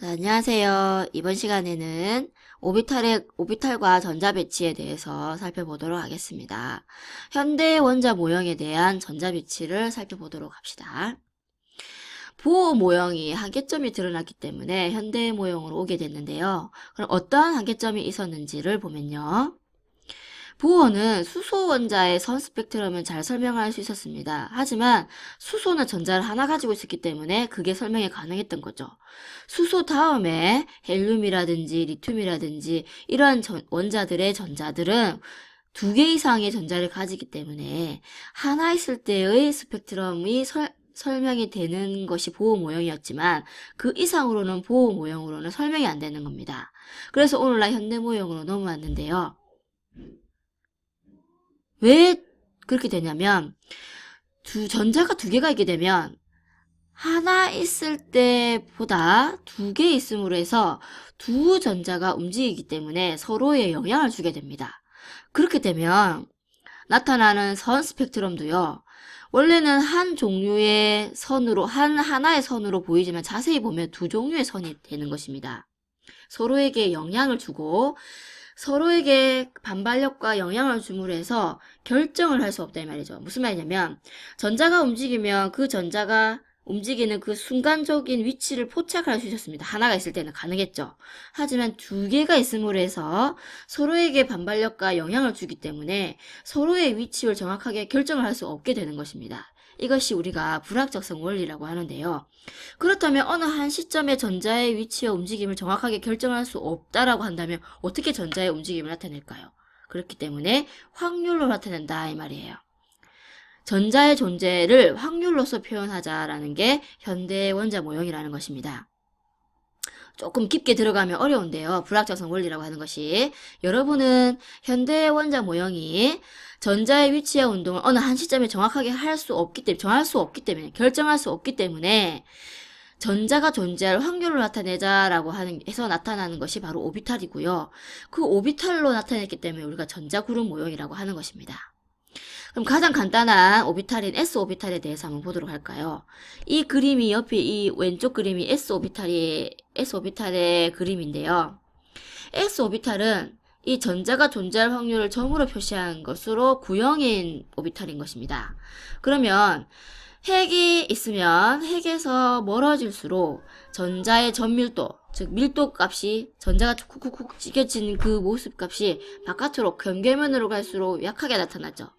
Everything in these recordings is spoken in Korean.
자, 안녕하세요. 이번 시간에는 오비탈과 전자 배치에 대해서 살펴보도록 하겠습니다. 현대 원자 모형에 대한 전자 배치를 살펴보도록 합시다. 보호 모형이 한계점이 드러났기 때문에 현대 모형으로 오게 됐는데요. 그럼 어떠한 한계점이 있었는지를 보면요. 보호는 수소 원자의 선 스펙트럼을 잘 설명할 수 있었습니다. 하지만 수소는 전자를 하나 가지고 있었기 때문에 그게 설명이 가능했던 거죠. 수소 다음에 헬륨이라든지 리튬이라든지 이러한 원자들의 전자들은 2개 이상의 전자를 가지기 때문에 하나 있을 때의 스펙트럼이 설명이 되는 것이 보호 모형이었지만 그 이상으로는 보호 모형으로는 설명이 안 되는 겁니다. 그래서 오늘날 현대 모형으로 넘어왔는데요. 왜 그렇게 되냐면 전자가 2개가 있게 되면 하나 있을 때보다 2개 있음으로 해서 두 전자가 움직이기 때문에 서로에 영향을 주게 됩니다. 그렇게 되면 나타나는 선 스펙트럼도요. 원래는 한 종류의 선으로 하나의 선으로 보이지만 자세히 보면 2 종류의 선이 되는 것입니다. 서로에게 영향을 주고 서로에게 반발력과 영향을 줌으로 해서 결정을 할 수 없다 이 말이죠. 무슨 말이냐면 전자가 움직이면 그 전자가 움직이는 그 순간적인 위치를 포착할 수 있었습니다. 하나가 있을 때는 가능했죠. 하지만 2개가 있음으로 해서 서로에게 반발력과 영향을 주기 때문에 서로의 위치를 정확하게 결정을 할 수 없게 되는 것입니다. 이것이 우리가 불확정성 원리라고 하는데요. 그렇다면 어느 한 시점에 전자의 위치와 움직임을 정확하게 결정할 수 없다라고 한다면 어떻게 전자의 움직임을 나타낼까요? 그렇기 때문에 확률로 나타낸다 이 말이에요. 전자의 존재를 확률로서 표현하자라는 게 현대 원자 모형이라는 것입니다. 조금 깊게 들어가면 어려운데요. 불확정성 원리라고 하는 것이 여러분은 현대 원자 모형이 전자의 위치와 운동을 어느 한 시점에 정확하게 정할 수 없기 때문에 결정할 수 없기 때문에 전자가 존재할 확률을 나타내자라고 해서 나타나는 것이 바로 오비탈이고요. 그 오비탈로 나타냈기 때문에 우리가 전자구름 모형이라고 하는 것입니다. 그럼 가장 간단한 오비탈인 S오비탈에 대해서 한번 보도록 할까요? 이 그림이 옆에 이 왼쪽 그림이 S오비탈의 그림인데요. S오비탈은 이 전자가 존재할 확률을 점으로 표시한 것으로 구형인 오비탈인 것입니다. 그러면 핵이 있으면 핵에서 멀어질수록 전자의 전밀도, 즉 밀도 값이 전자가 쿡쿡쿡 찢겨진 그 모습 값이 바깥으로 경계면으로 갈수록 약하게 나타나죠.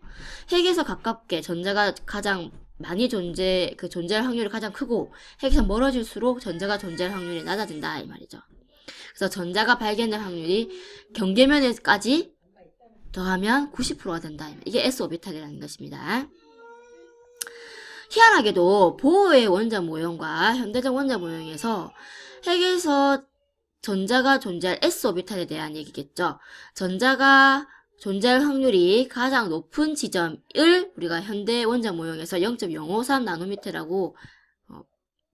핵에서 가깝게 전자가 가장 많이 존재할 확률이 가장 크고 핵에서 멀어질수록 전자가 존재할 확률이 낮아진다 이 말이죠. 그래서 전자가 발견될 확률이 경계면에까지 더하면 90%가 된다. 이게 S오비탈이라는 것입니다. 희한하게도 보호의 원자 모형과 현대적 원자 모형에서 핵에서 전자가 존재할 S오비탈에 대한 얘기겠죠. 전자가 존재할 확률이 가장 높은 지점을 우리가 현대 원자 모형에서 0.053나노미터라고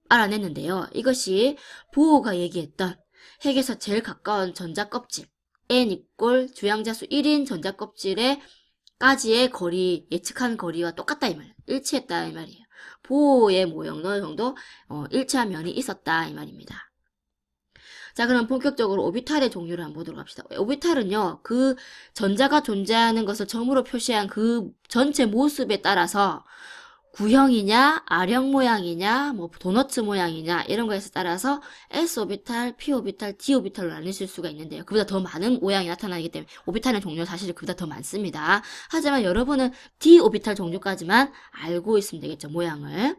알아냈는데요. 이것이 보호가 얘기했던 핵에서 제일 가까운 전자 껍질 N = 주양자수 1인 전자 껍질에 까지의 거리, 예측한 거리와 똑같다 이 말이에요. 일치했다 이 말이에요. 보호의 모형도 어느 정도 일치한 면이 있었다 이 말입니다. 자, 그럼 본격적으로 오비탈의 종류를 한번 보도록 합시다. 오비탈은요, 그 전자가 존재하는 것을 점으로 표시한 그 전체 모습에 따라서 구형이냐, R형 모양이냐, 뭐 도너츠 모양이냐 이런 거에 따라서 S오비탈, P오비탈, D오비탈로 나뉘실 수가 있는데요. 그보다 더 많은 모양이 나타나기 때문에 오비탈의 종류 사실 그보다 더 많습니다. 하지만 여러분은 D오비탈 종류까지만 알고 있으면 되겠죠, 모양을.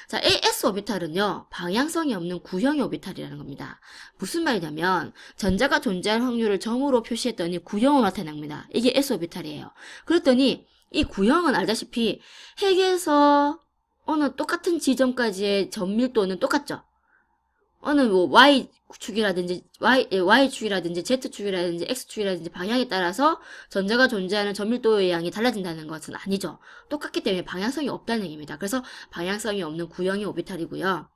자, S오비탈은요, 방향성이 없는 구형의 오비탈이라는 겁니다. 무슨 말이냐면, 전자가 존재할 확률을 점으로 표시했더니 구형으로 나타납니다. 이게 S오비탈이에요. 그랬더니, 이 구형은 알다시피, 핵에서 어느 똑같은 지점까지의 전밀도는 똑같죠? 어느 뭐 Y축이라든지, Y축이라든지, Z축이라든지, X축이라든지 방향에 따라서 전자가 존재하는 전밀도의 양이 달라진다는 것은 아니죠. 똑같기 때문에 방향성이 없다는 얘기입니다. 그래서 방향성이 없는 구형의 오비탈이고요.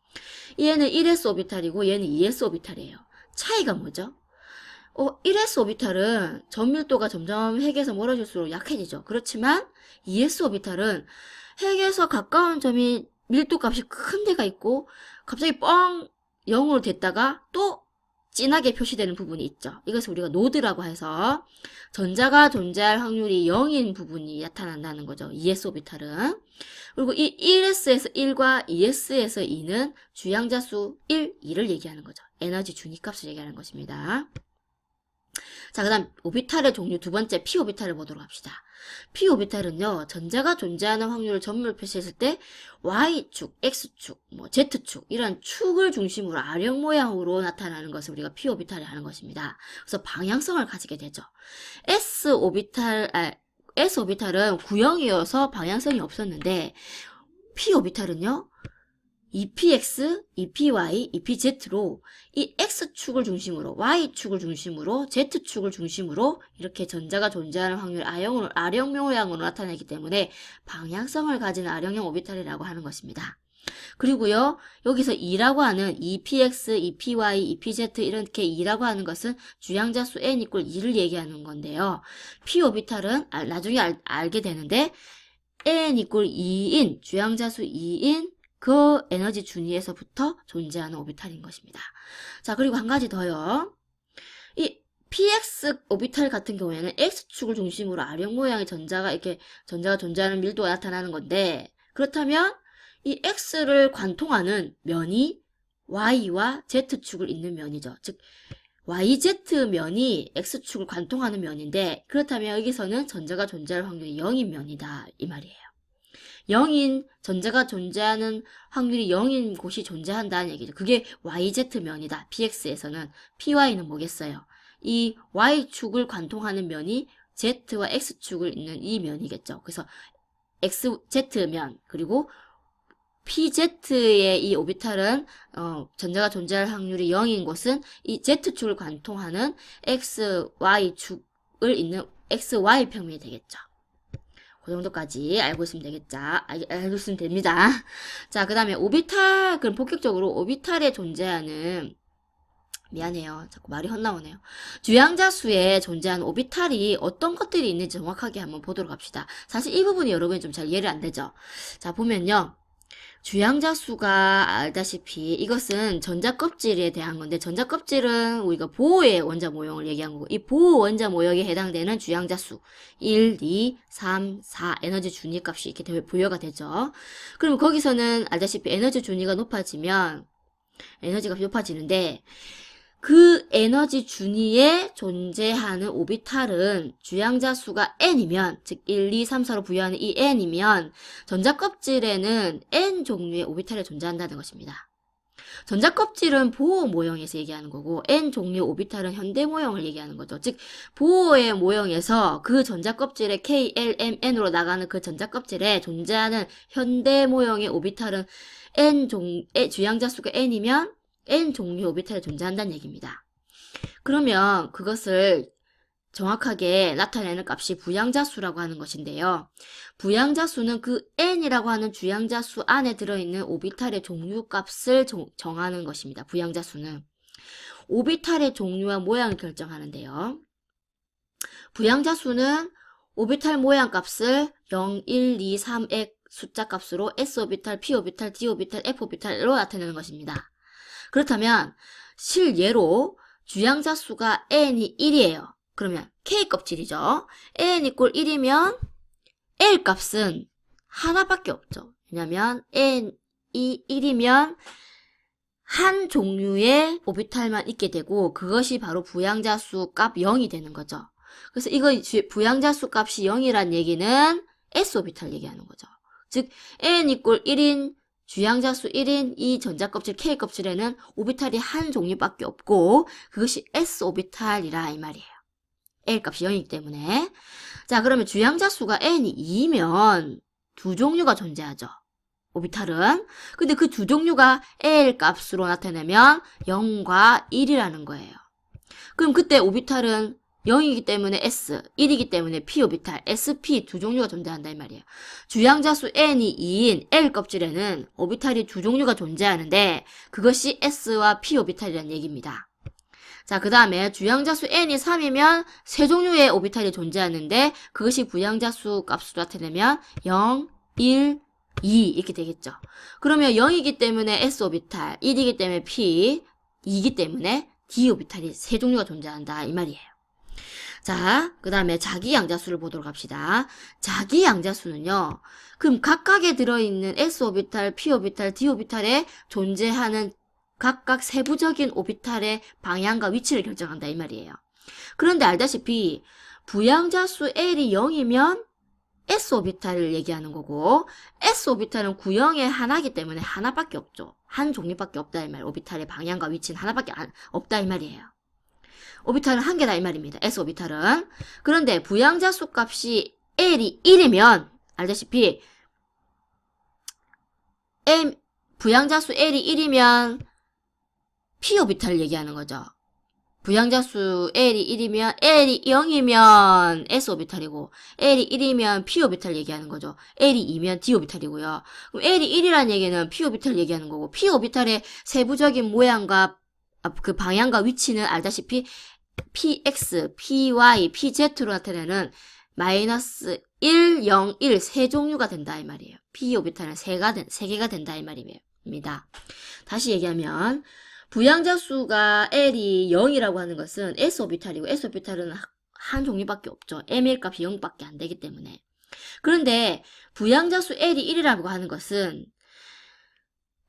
얘는 1s 오비탈이고 얘는 2s 오비탈이에요. 차이가 뭐죠? 1s 오비탈은 전밀도가 점점 핵에서 멀어질수록 약해지죠. 그렇지만 2s 오비탈은 핵에서 가까운 점이 밀도 값이 큰 데가 있고 갑자기 뻥 0으로 됐다가 또 진하게 표시되는 부분이 있죠. 이것을 우리가 노드라고 해서 전자가 존재할 확률이 0인 부분이 나타난다는 거죠. ES 오비탈은. 그리고 이 1S에서 1과 2S에서 2는 주양자수 1, 2를 얘기하는 거죠. 에너지 준위값을 얘기하는 것입니다. 자, 그 다음 오비탈의 종류 두 번째 p 오비탈을 보도록 합시다. p 오비탈은요, 전자가 존재하는 확률을 점으로 표시했을 때 y축, x축, z축 이런 축을 중심으로 아령 모양으로 나타나는 것을 우리가 p 오비탈이 하는 것입니다. 그래서 방향성을 가지게 되죠. s 오비탈은 구형이어서 방향성이 없었는데 p 오비탈은요, EPX, EPY, EPZ로 이 X축을 중심으로, Y축을 중심으로, Z축을 중심으로 이렇게 전자가 존재하는 확률을 아령 모양으로 나타내기 때문에 방향성을 가진 아령형 오비탈이라고 하는 것입니다. 그리고요, 여기서 2라고 하는 EPX, EPY, EPZ 이렇게 2라고 하는 것은 주양자수 n = 2를 얘기하는 건데요. p 오비탈은 나중에 알게 되는데 n = 2인, 주양자수 2인 그 에너지 준위에서부터 존재하는 오비탈인 것입니다. 자, 그리고 한 가지 더요. 이 PX 오비탈 같은 경우에는 X축을 중심으로 아령 모양의 전자가 존재하는 밀도가 나타나는 건데, 그렇다면 이 X를 관통하는 면이 Y와 Z축을 잇는 면이죠. 즉, YZ면이 X축을 관통하는 면인데, 그렇다면 여기서는 전자가 존재할 확률이 0인 면이다. 이 말이에요. 0인 전자가 존재하는 확률이 0인 곳이 존재한다는 얘기죠. 그게 YZ면이다. PX에서는. PY는 뭐겠어요? 이 Y축을 관통하는 면이 Z와 X축을 잇는 이 면이겠죠. 그래서 XZ면 그리고 PZ의 이 오비탈은 전자가 존재할 확률이 0인 곳은 이 Z축을 관통하는 XY축을 잇는 XY평면이 되겠죠. 그 정도까지 알고 있으면 되겠죠. 알고 있으면 됩니다. 자, 그 다음에 오비탈, 그럼 본격적으로 오비탈에 존재하는, 미안해요. 자꾸 말이 헛나오네요. 주양자수에 존재하는 오비탈이 어떤 것들이 있는지 정확하게 한번 보도록 합시다. 사실 이 부분이 여러분이 좀 잘 이해를 안 되죠. 자, 보면요. 주양자수가 알다시피 이것은 전자껍질에 대한 건데, 전자껍질은 우리가 보호의 원자 모형을 얘기한 거고, 이 보호 원자 모형에 해당되는 주양자수 1, 2, 3, 4 에너지 준위값이 이렇게 부여가 되죠. 그럼 거기서는 알다시피 에너지 준위가 높아지면 에너지가 높아지는데, 그 에너지 준위에 존재하는 오비탈은 주양자수가 n이면, 즉 1, 2, 3, 4로 부여하는 이 n이면 전자껍질에는 n 종류의 오비탈이 존재한다는 것입니다. 전자껍질은 보호 모형에서 얘기하는 거고 n 종류의 오비탈은 현대 모형을 얘기하는 거죠. 즉 보호의 모형에서 그 전자껍질의 K, L, M, N으로 나가는 그 전자껍질에 존재하는 현대 모형의 오비탈은 주양자수가 n이면 n 종류의 오비탈이 존재한다는 얘기입니다. 그러면 그것을 정확하게 나타내는 값이 부양자수라고 하는 것인데요. 부양자수는 그 n이라고 하는 주양자수 안에 들어있는 오비탈의 종류값을 정하는 것입니다. 부양자수는 오비탈의 종류와 모양을 결정하는데요. 부양자수는 오비탈 모양 값을 0, 1, 2, 3의 숫자 값으로 s오비탈, p오비탈, d오비탈, f오비탈로 나타내는 것입니다. 그렇다면 실예로 주양자수가 n이 1이에요. 그러면 K껍질이죠. n = 1이면 L 값은 하나밖에 없죠. 왜냐면 n이 1이면 한 종류의 오비탈만 있게 되고 그것이 바로 부양자수 값 0이 되는 거죠. 그래서 이거 부양자수 값이 0이란 얘기는 S오비탈 얘기하는 거죠. 즉 n = 1인 주양자수 1인 이 전자껍질 K껍질에는 오비탈이 한 종류밖에 없고 그것이 S오비탈이라 이 말이에요. L 값이 0이기 때문에. 자, 그러면 주양자수가 n이 2면 두 종류가 존재하죠. 오비탈은. 근데 그 두 종류가 L 값으로 나타내면 0과 1이라는 거예요. 그럼 그때 오비탈은 0이기 때문에 S, 1이기 때문에 P오비탈, SP 두 종류가 존재한다 이 말이에요. 주양자수 n이 2인 L 껍질에는 오비탈이 두 종류가 존재하는데 그것이 S와 P오비탈이라는 얘기입니다. 자, 그 다음에 주양자수 n이 3이면 세 종류의 오비탈이 존재하는데 그것이 부양자수 값으로 나타내면 0, 1, 2 이렇게 되겠죠. 그러면 0이기 때문에 s 오비탈, 1이기 때문에 p, 2이기 때문에 d 오비탈이 세 종류가 존재한다 이 말이에요. 자, 그 다음에 자기 양자수를 보도록 합시다. 자기 양자수는요, 그럼 각각에 들어있는 s 오비탈, p 오비탈, d 오비탈에 존재하는 각각 세부적인 오비탈의 방향과 위치를 결정한다 이 말이에요. 그런데 알다시피 부양자수 L이 0이면 s 오비탈을 얘기하는 거고, s 오비탈은 구형의 하나이기 때문에 하나밖에 없죠. 한 종류밖에 없다 이 말. 오비탈의 방향과 위치는 하나밖에 없다 이 말이에요. 오비탈은 한 개다 이 말입니다. s 오비탈은. 그런데 부양자수 값이 L이 1이면 알다시피 부양자수 L이 1이면 p 오비탈을 얘기하는 거죠. 부양자수 L이 1이면, L이 0이면 s 오비탈이고, L이 1이면 p 오비탈 얘기하는 거죠. L이 2면 d 오비탈이고요. 그럼 L이 1이라는 얘기는 p 오비탈 얘기하는 거고, p 오비탈의 세부적인 모양과 그 방향과 위치는 알다시피 px, py, pz로 나타내는 마이너스 1, 0, 1 세 종류가 된다 이 말이에요. p 오비탈은 세 개가 된다 이 말입니다. 다시 얘기하면 부양자수가 L이 0이라고 하는 것은 s 오비탈이고, s 오비탈은 한 종류밖에 없죠. ml 값이 0밖에 안 되기 때문에. 그런데 부양자수 L이 1이라고 하는 것은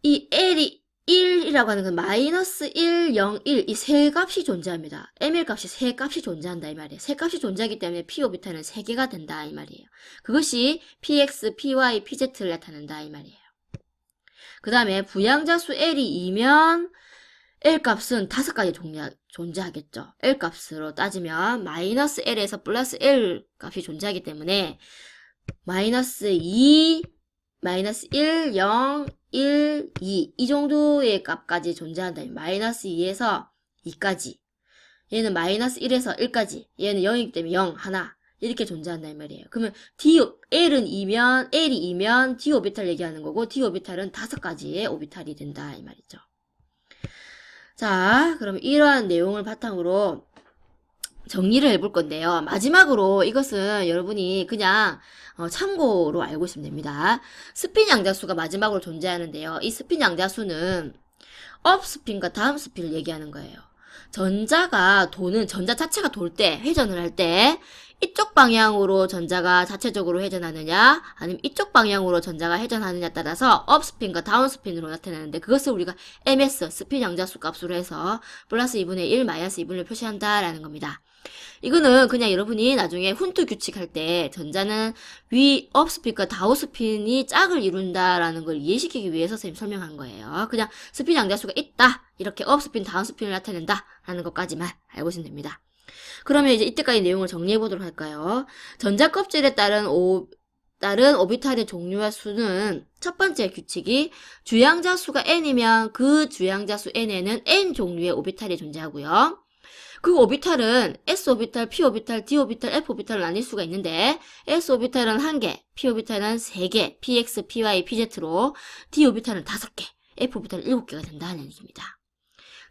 이 L이 1이라고 하는 건 마이너스 1, 0, 1 이 세 값이 존재합니다. ml 값이 세 값이 존재한다 이 말이에요. 세 값이 존재하기 때문에 p 오비탈은 세 개가 된다 이 말이에요. 그것이 px, py, pz를 나타낸다 이 말이에요. 그 다음에 부양자수 L이 2면 L 값은 5가지 존재하겠죠. L 값으로 따지면 마이너스 L에서 플러스 L 값이 존재하기 때문에 마이너스 2, 마이너스 1, 0, 1, 2 이 정도의 값까지 존재한다. 마이너스 2에서 2까지. 얘는 마이너스 1에서 1까지. 얘는 0이기 때문에 0, 하나. 이렇게 존재한다 이 말이에요. 그러면 L이 2면 d 오비탈 얘기하는 거고, d 오비탈은 5가지의 오비탈이 된다 이 말이죠. 자, 그럼 이러한 내용을 바탕으로 정리를 해볼 건데요. 마지막으로 이것은 여러분이 그냥 참고로 알고 있으면 됩니다. 스핀 양자수가 마지막으로 존재하는데요. 이 스핀 양자수는 업 스핀과 다운 스핀을 얘기하는 거예요. 전자 자체가 돌 때, 회전을 할 때 이쪽 방향으로 전자가 자체적으로 회전하느냐 아니면 이쪽 방향으로 전자가 회전하느냐에 따라서 업 스핀과 다운 스핀으로 나타나는데, 그것을 우리가 ms 스핀 양자수 값으로 해서 플러스 2분의 1, 마이너스 2분의 1 표시한다 라는 겁니다. 이거는 그냥 여러분이 나중에 훈트 규칙할 때 전자는 업 스핀과 다운 스핀이 짝을 이룬다라는 걸 이해시키기 위해서 선생님 설명한 거예요. 그냥 스핀 양자수가 있다, 이렇게 업 스핀, 다운 스핀을 나타낸다 라는 것까지만 알고 있으면 됩니다. 그러면 이제 이때까지 내용을 정리해 보도록 할까요? 전자 껍질에 따른 오비탈의 종류와 수는 첫 번째 규칙이 주양자 수가 n이면 그 주양자 수 n에는 n 종류의 오비탈이 존재하고요. 그 오비탈은 s-오비탈, p-오비탈, d-오비탈, f-오비탈을 나뉠 수가 있는데, s-오비탈은 1개, p-오비탈은 3개, px, py, pz로 d-오비탈은 5개, f-오비탈은 7개가 된다는 얘기입니다.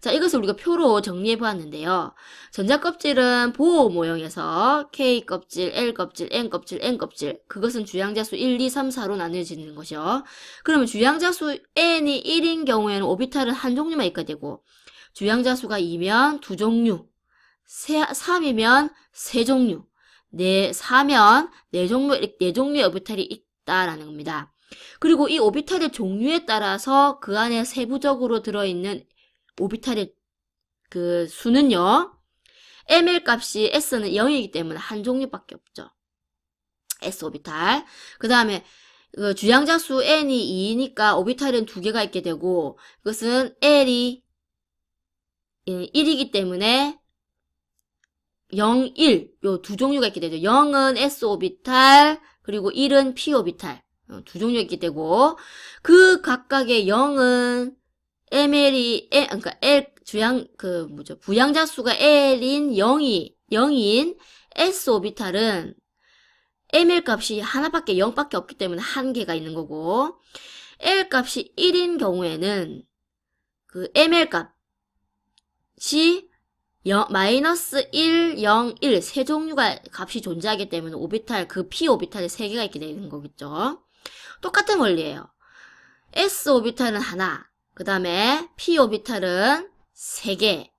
자, 이것을 우리가 표로 정리해 보았는데요. 전자 껍질은 보호 모형에서 K 껍질, L 껍질, N 껍질, N 껍질, 그것은 주양자수 1, 2, 3, 4로 나뉘어지는 것이요. 그러면 주양자수 N이 1인 경우에는 오비탈은 한 종류만 있게 되고, 주양자수가 2면 2종류, 3이면 3종류, 4면 4종류의 오비탈이 있다라는 겁니다. 그리고 이 오비탈의 종류에 따라서 그 안에 세부적으로 들어있는 오비탈의 그 수는요, ml 값이 s는 0이기 때문에 한 종류밖에 없죠. s-오비탈. 그 다음에 그 주양자수 n이 2니까 오비탈은 2개가 있게 되고, 그것은 l이 1이기 때문에 0, 1, 요 두 종류가 있게 되죠. 0은 s-오비탈, 그리고 1은 p-오비탈. 두 종류가 있게 되고, 그 각각의 0은 그러니까 부양자수가 L인 0인 S-오비탈은 ml 값이 하나밖에 0밖에 없기 때문에 한 개가 있는 거고, L 값이 1인 경우에는 그 ml 값이 마이너스 1, 0, 1 세 종류가 값이 존재하기 때문에 오비탈, 그 p 오비탈에 3개가 있게 되는 거겠죠. 똑같은 원리예요. s 오비탈은 하나, 그 다음에 p 오비탈은 3개.